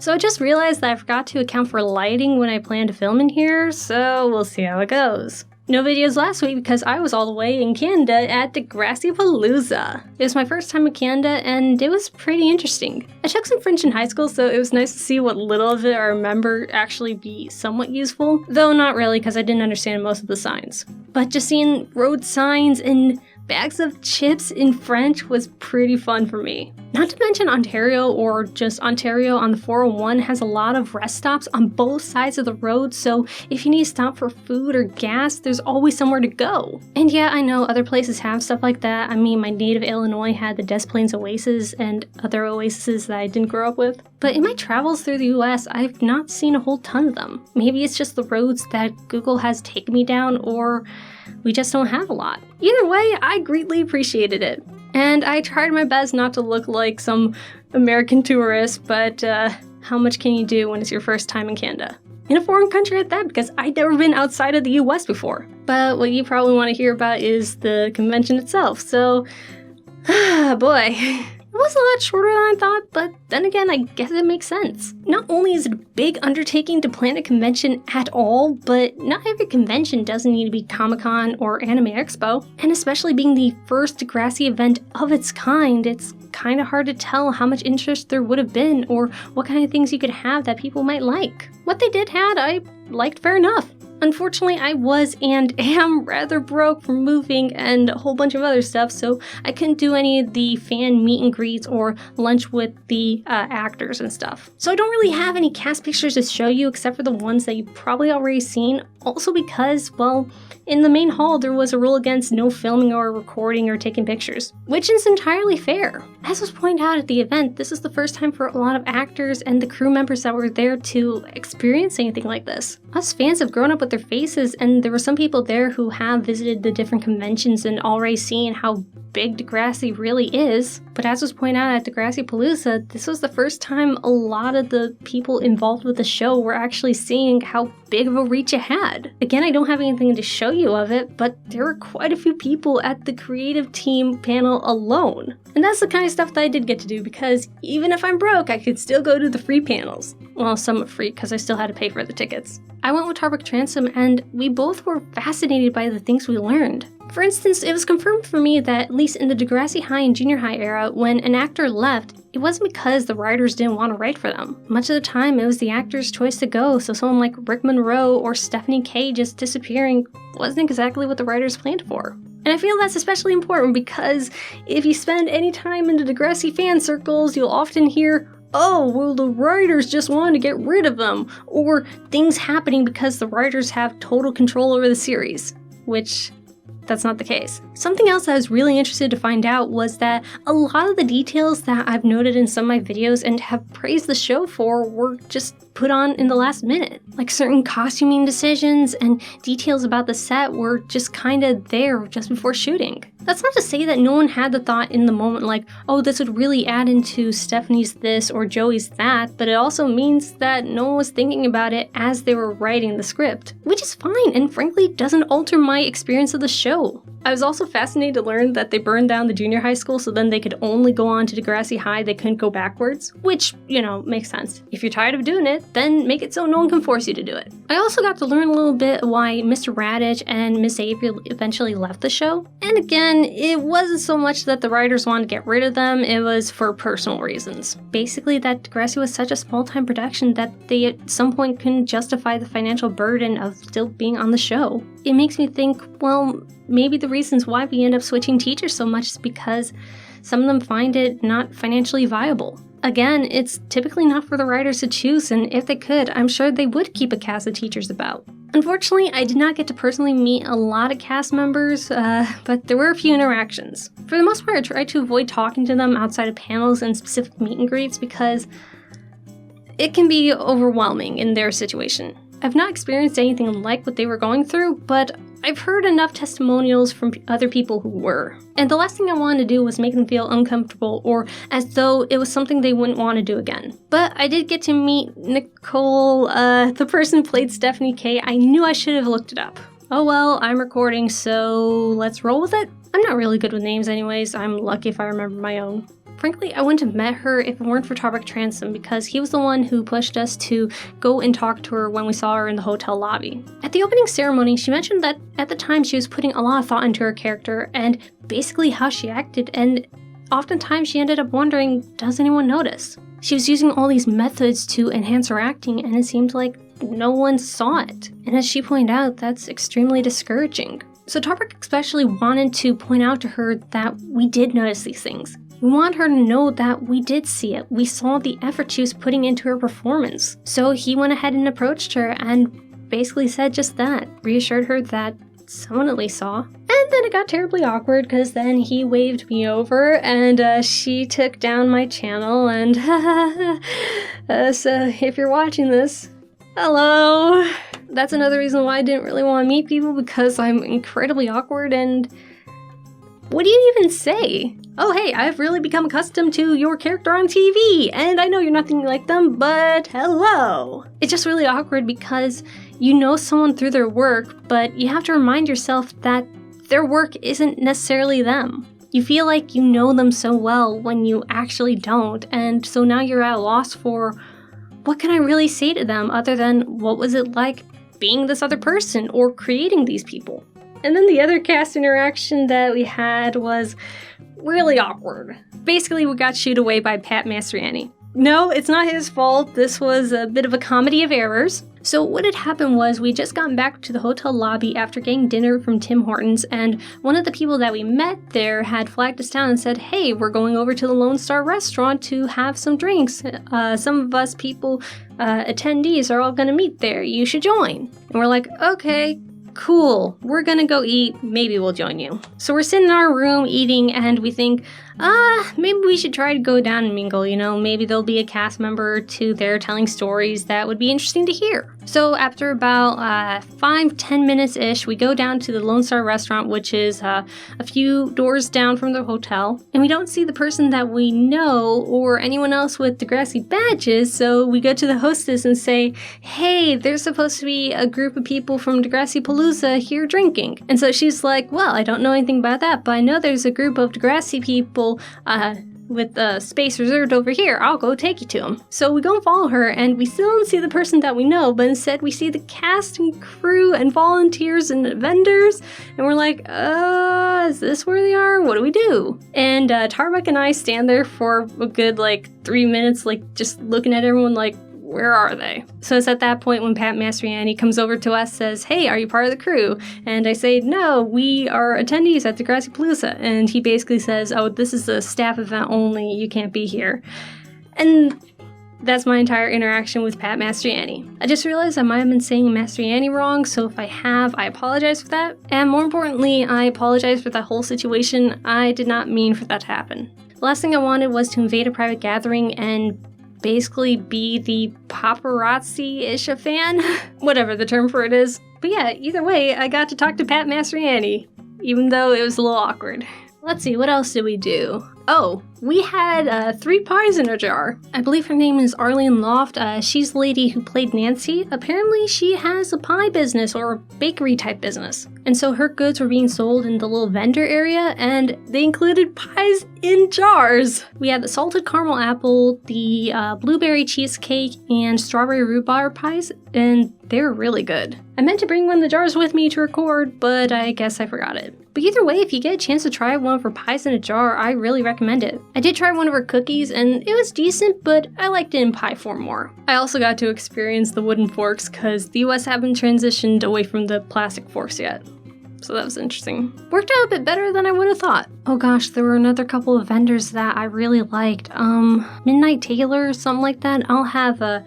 So I just realized that I forgot to account for lighting when I planned to film in here, so we'll see how it goes. No videos last week because I was all the way in Canada at Degrassi Palooza. It was my first time in Canada and it was pretty interesting. I took some French in high school, so it was nice to see what little of it I remember actually be somewhat useful, though not really because I didn't understand most of the signs. But just seeing road signs and bags of chips in French was pretty fun for me. Not to mention Ontario, or just Ontario on the 401, has a lot of rest stops on both sides of the road, so if you need to stop for food or gas, there's always somewhere to go. And yeah, I know other places have stuff like that. I mean, my native Illinois had the Des Plaines Oasis and other oases that I didn't grow up with. But in my travels through the US, I've not seen a whole ton of them. Maybe it's just the roads that Google has taken me down, or we just don't have a lot. Either way, I greatly appreciated it. And I tried my best not to look like some American tourist, but how much can you do when it's your first time in Canada? In a foreign country at that, because I'd never been outside of the US before. But what you probably want to hear about is the convention itself, so boy. It was a lot shorter than I thought, but then again, I guess it makes sense. Not only is it a big undertaking to plan a convention at all, but not every convention doesn't need to be Comic-Con or Anime Expo. And especially being the first Degrassi event of its kind, it's kind of hard to tell how much interest there would have been or what kind of things you could have that people might like. What they did had, I liked fair enough. Unfortunately, I was and am rather broke from moving and a whole bunch of other stuff, so I couldn't do any of the fan meet and greets or lunch with the actors and stuff. So I don't really have any cast pictures to show you except for the ones that you've probably already seen, also because, well, in the main hall there was a rule against no filming or recording or taking pictures, which is entirely fair. As was pointed out at the event, this is the first time for a lot of actors and the crew members that were there to experience anything like this. Us fans have grown up with their faces, and there were some people there who have visited the different conventions and already seen how big Degrassi really is. But as was pointed out at Degrassi Palooza, this was the first time a lot of the people involved with the show were actually seeing how big of a reach it had. Again, I don't have anything to show you of it, but there were quite a few people at the creative team panel alone. And that's the kind of stuff that I did get to do, because even if I'm broke, I could still go to the free panels. Well, somewhat free, because I still had to pay for the tickets. I went with Tarbuck Transom, and we both were fascinated by the things we learned. For instance, it was confirmed for me that, at least in the Degrassi High and Junior High era, when an actor left, it wasn't because the writers didn't want to write for them. Much of the time, it was the actor's choice to go, so someone like Rick Monroe or Stephanie Kay just disappearing wasn't exactly what the writers planned for. And I feel that's especially important because if you spend any time in the Degrassi fan circles, you'll often hear, oh, well, the writers just wanted to get rid of them, or things happening because the writers have total control over the series, which that's not the case. Something else I was really interested to find out was that a lot of the details that I've noted in some of my videos and have praised the show for were just put on in the last minute. Like certain costuming decisions and details about the set were just kinda there just before shooting. That's not to say that no one had the thought in the moment like, oh, this would really add into Stephanie's this or Joey's that, but it also means that no one was thinking about it as they were writing the script, which is fine and frankly doesn't alter my experience of the show. I was also fascinated to learn that they burned down the junior high school so then they could only go on to Degrassi High, they couldn't go backwards, which, you know, makes sense. If you're tired of doing it, then make it so no one can force you to do it. I also got to learn a little bit why Mr. Radich and Miss Avery eventually left the show. And again, it wasn't so much that the writers wanted to get rid of them, it was for personal reasons. Basically that Degrassi was such a small-time production that they at some point couldn't justify the financial burden of still being on the show. It makes me think, well, maybe the reasons why we end up switching teachers so much is because some of them find it not financially viable. Again, it's typically not for the writers to choose, and if they could, I'm sure they would keep a cast of teachers about. Unfortunately, I did not get to personally meet a lot of cast members, but there were a few interactions. For the most part, I tried to avoid talking to them outside of panels and specific meet and greets because it can be overwhelming in their situation. I've not experienced anything like what they were going through, but I've heard enough testimonials from other people who were. And the last thing I wanted to do was make them feel uncomfortable or as though it was something they wouldn't want to do again. But I did get to meet Nicole, the person who played Stephanie Kay. I knew I should have looked it up. Oh well, I'm recording, so let's roll with it. I'm not really good with names anyways. I'm lucky if I remember my own. Frankly, I wouldn't have met her if it weren't for Tarbuck Transom, because he was the one who pushed us to go and talk to her when we saw her in the hotel lobby. At the opening ceremony, she mentioned that at the time she was putting a lot of thought into her character and basically how she acted, and oftentimes she ended up wondering, does anyone notice? She was using all these methods to enhance her acting, and it seemed like no one saw it. And as she pointed out, that's extremely discouraging. So Tarbuck especially wanted to point out to her that we did notice these things. We want her to know that we did see it. We saw the effort she was putting into her performance. So he went ahead and approached her and basically said just that, reassured her that someone at least saw. And then it got terribly awkward because then he waved me over and she took down my channel and so if you're watching this, hello. That's another reason why I didn't really want to meet people, because I'm incredibly awkward and what do you even say? Oh hey, I've really become accustomed to your character on TV, and I know you're nothing like them, but hello. It's just really awkward because you know someone through their work, but you have to remind yourself that their work isn't necessarily them. You feel like you know them so well when you actually don't, and so now you're at a loss for what can I really say to them other than what was it like being this other person or creating these people. And then the other cast interaction that we had was really awkward. Basically, we got shooed away by Pat Mastroianni. No, it's not his fault. This was a bit of a comedy of errors. So what had happened was we just gotten back to the hotel lobby after getting dinner from Tim Hortons, and one of the people that we met there had flagged us down and said, hey, we're going over to the Lone Star restaurant to have some drinks. Some of us people, attendees are all gonna meet there. You should join. And we're like, okay, cool, we're gonna go eat, maybe we'll join you. So we're sitting in our room eating and we think, maybe we should try to go down and mingle, you know, maybe there'll be a cast member or two there telling stories that would be interesting to hear. So after about 5-10 minutes-ish, we go down to the Lone Star restaurant, which is a few doors down from the hotel, and we don't see the person that we know or anyone else with Degrassi badges, so we go to the hostess and say, hey, there's supposed to be a group of people from Degrassi Palooza here drinking. And so she's like, well, I don't know anything about that, but I know there's a group of Degrassi people with space reserved over here. I'll go take you to them. So we go and follow her, and we still don't see the person that we know, but instead we see the cast and crew and volunteers and vendors, and we're like, is this where they are? What do we do? And Tarbuck and I stand there for a good 3 minutes, just looking at everyone like, where are they? So it's at that point when Pat Mastroianni comes over to us, says, hey, are you part of the crew? And I say, no, we are attendees at Degrassi Palooza. And he basically says, oh, this is a staff event only, you can't be here. And that's my entire interaction with Pat Mastroianni. I just realized I might have been saying Mastroianni wrong, so if I have, I apologize for that. And more importantly, I apologize for that whole situation. I did not mean for that to happen. The last thing I wanted was to invade a private gathering and basically be the paparazzi-ish a fan, whatever the term for it is. But yeah, either way, I got to talk to Pat Mastroianni, even though it was a little awkward. Let's see, what else did we do? Oh, we had 3 pies in a jar. I believe her name is Arlene Loft. She's the lady who played Nancy. Apparently she has a pie business or a bakery type business. And so her goods were being sold in the little vendor area, and they included pies in jars. We had the salted caramel apple, the blueberry cheesecake, and strawberry rhubarb pies, and they were really good. I meant to bring one of the jars with me to record, but I guess I forgot it. But either way, if you get a chance to try one of her pies in a jar, I really recommend it. I did try one of her cookies, and it was decent, but I liked it in pie form more. I also got to experience the wooden forks, because the US haven't transitioned away from the plastic forks yet. So that was interesting. Worked out a bit better than I would have thought. Oh gosh, there were another couple of vendors that I really liked. Midnight Taylor or something like that. I'll have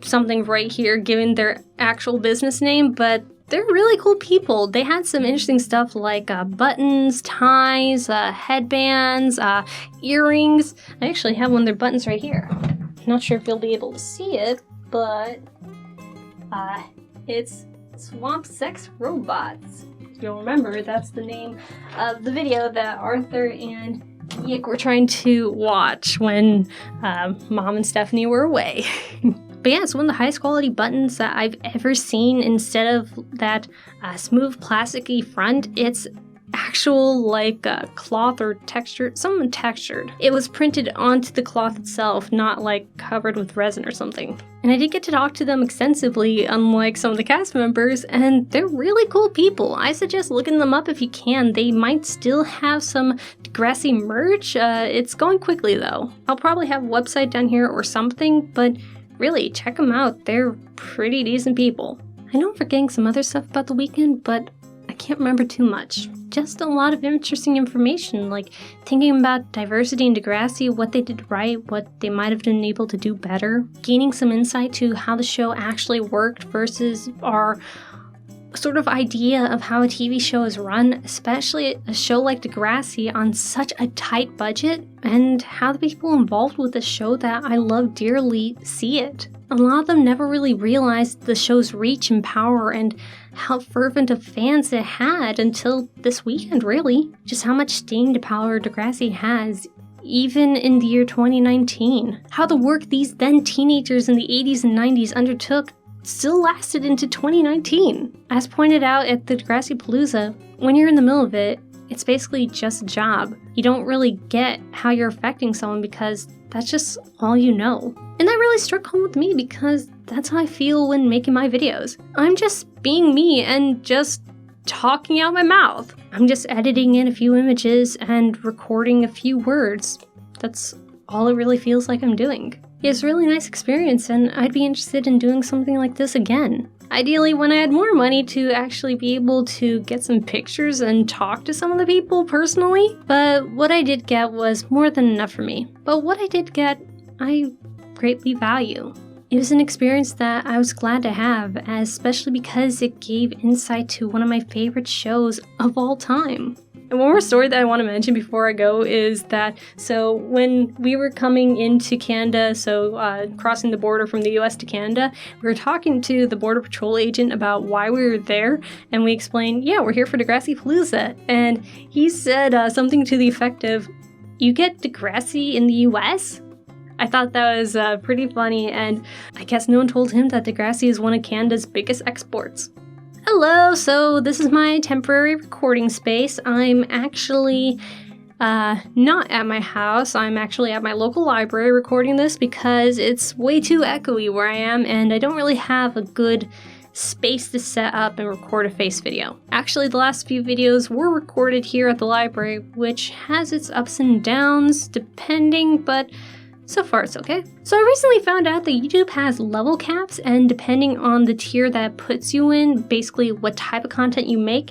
something right here given their actual business name, but they're really cool people. They had some interesting stuff like buttons, ties, headbands, earrings. I actually have one of their buttons right here. Not sure if you'll be able to see it, but it's Swamp Sex Robots. You'll remember that's the name of the video that Arthur and Yick were trying to watch when Mom and Stephanie were away. But yeah, it's one of the highest quality buttons that I've ever seen. Instead of that smooth plasticky front, it's actual like cloth or texture, something textured. It was printed onto the cloth itself, not like covered with resin or something. And I did get to talk to them extensively, unlike some of the cast members, and they're really cool people. I suggest looking them up if you can. They might still have some Degrassi merch. It's going quickly though. I'll probably have a website down here or something, but really, check them out. They're pretty decent people. I know I'm forgetting some other stuff about the weekend, but I can't remember too much. Just a lot of interesting information, like thinking about diversity in Degrassi, what they did right, what they might have been able to do better, gaining some insight to how the show actually worked versus our sort of idea of how a TV show is run, especially a show like Degrassi on such a tight budget, and how the people involved with the show that I love dearly see it. A lot of them never really realized the show's reach and power and how fervent of fans it had until this weekend, really. Just how much staying power Degrassi has, even in the year 2019. How the work these then teenagers in the 80s and 90s undertook still lasted into 2019. As pointed out at the Degrassi Palooza, when you're in the middle of it, it's basically just a job. You don't really get how you're affecting someone because that's just all you know. And that really struck home with me because that's how I feel when making my videos. I'm just being me and just talking out my mouth. I'm just editing in a few images and recording a few words. That's all it really feels like I'm doing. It's a really nice experience, and I'd be interested in doing something like this again. Ideally, when I had more money to actually be able to get some pictures and talk to some of the people personally, but what I did get was more than enough for me. But what I did get, I greatly value. It was an experience that I was glad to have, especially because it gave insight to one of my favorite shows of all time. And one more story that I want to mention before I go is that, so when we were coming into Canada, crossing the border from the US to Canada, we were talking to the Border Patrol agent about why we were there, and we explained, yeah, we're here for Degrassi Palooza. And he said something to the effect of, you get Degrassi in the US? I thought that was pretty funny, and I guess no one told him that Degrassi is one of Canada's biggest exports. Hello, so this is my temporary recording space. I'm actually not at my house. I'm actually at my local library recording this because it's way too echoey where I am and I don't really have a good space to set up and record a face video. Actually, the last few videos were recorded here at the library, which has its ups and downs depending, but so far it's okay. So I recently found out that YouTube has level caps, and depending on the tier that puts you in, basically what type of content you make,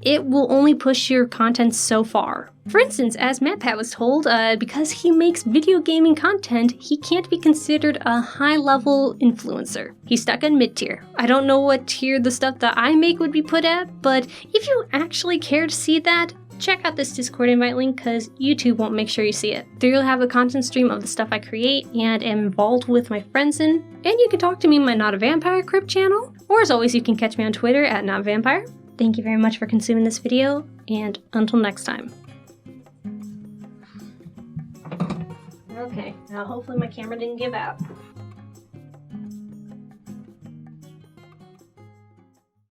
it will only push your content so far. For instance, as MatPat was told, because he makes video gaming content, he can't be considered a high-level influencer. He's stuck in mid-tier. I don't know what tier the stuff that I make would be put at, but if you actually care to see that, check out this Discord invite link because YouTube won't make sure you see it. There you'll have a content stream of the stuff I create and am involved with my friends in, and you can talk to me in my NotAVampyre Crypt channel, or as always, you can catch me on Twitter at NotAVampyre. Thank you very much for consuming this video, and until next time. Okay, now hopefully my camera didn't give out.